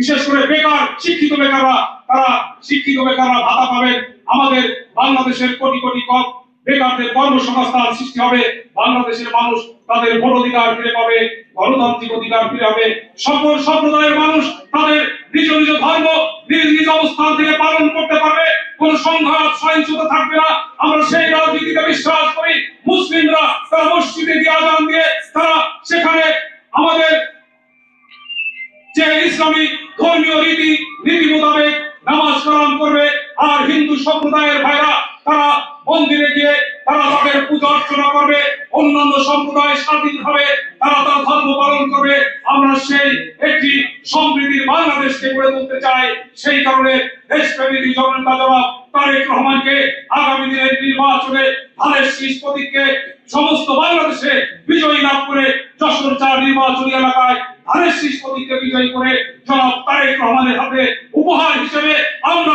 বিশেষ করে বেকার শিক্ষিত বেকাররা, তারা শিক্ষিত বেকাররা ভাতা পাবেন। আমাদের বাংলাদেশের কোটি কোটি বেকারদের কর্মসংস্থান সৃষ্টি হবে। বাংলাদেশের মানুষ তাদের ভোট অধিকার ফিরে পাবে, গণতান্ত্রিক অধিকার ফিরে হবে। সকল সম্প্রদায়ের মানুষ তাদের নিজ নিজ ধর্ম নিজ নিজ অবস্থান থেকে পালন করতে পারবে। কোন সংঘাত সহিংসতা থাকবে না। আমরা সেই রাজনীতিতে বিশ্বাস করি। মুসলিমরা তারা মসজিদে গিয়ে আযান দিয়ে তারা সেখানে আমাদের যে ইসলামী ধর্মীয় রীতি মোতাবেক নামাজ কালাম করবে। আর হিন্দু সম্প্রদায়ের ভাইরা তারা মন্দিরে গিয়ে তারা তাদের পূজা অর্চনা করবে। অন্যান্য সম্প্রদায় স্বাধীনভাবে তারা তার ধর্ম পালন করবে। আমরা সেই একটি সমৃদ্ধির বাংলাদেশকে গড়ে তুলতে চাই। সেই কারণে দেশপ্রেমিক জনতা জনাব তারেক রহমানকে আগামী দিনের নির্বাচনে ধানের শীষ প্রতীককে সমস্ত বাংলাদেশে বিজয়ী লাভ করে যশোর ৪ নির্বাচনী এলাকায় ধানের শীষ প্রতীককে বিজয়ী করে জনাব তারেক রহমানের হাতে উপহার হিসেবে আমরা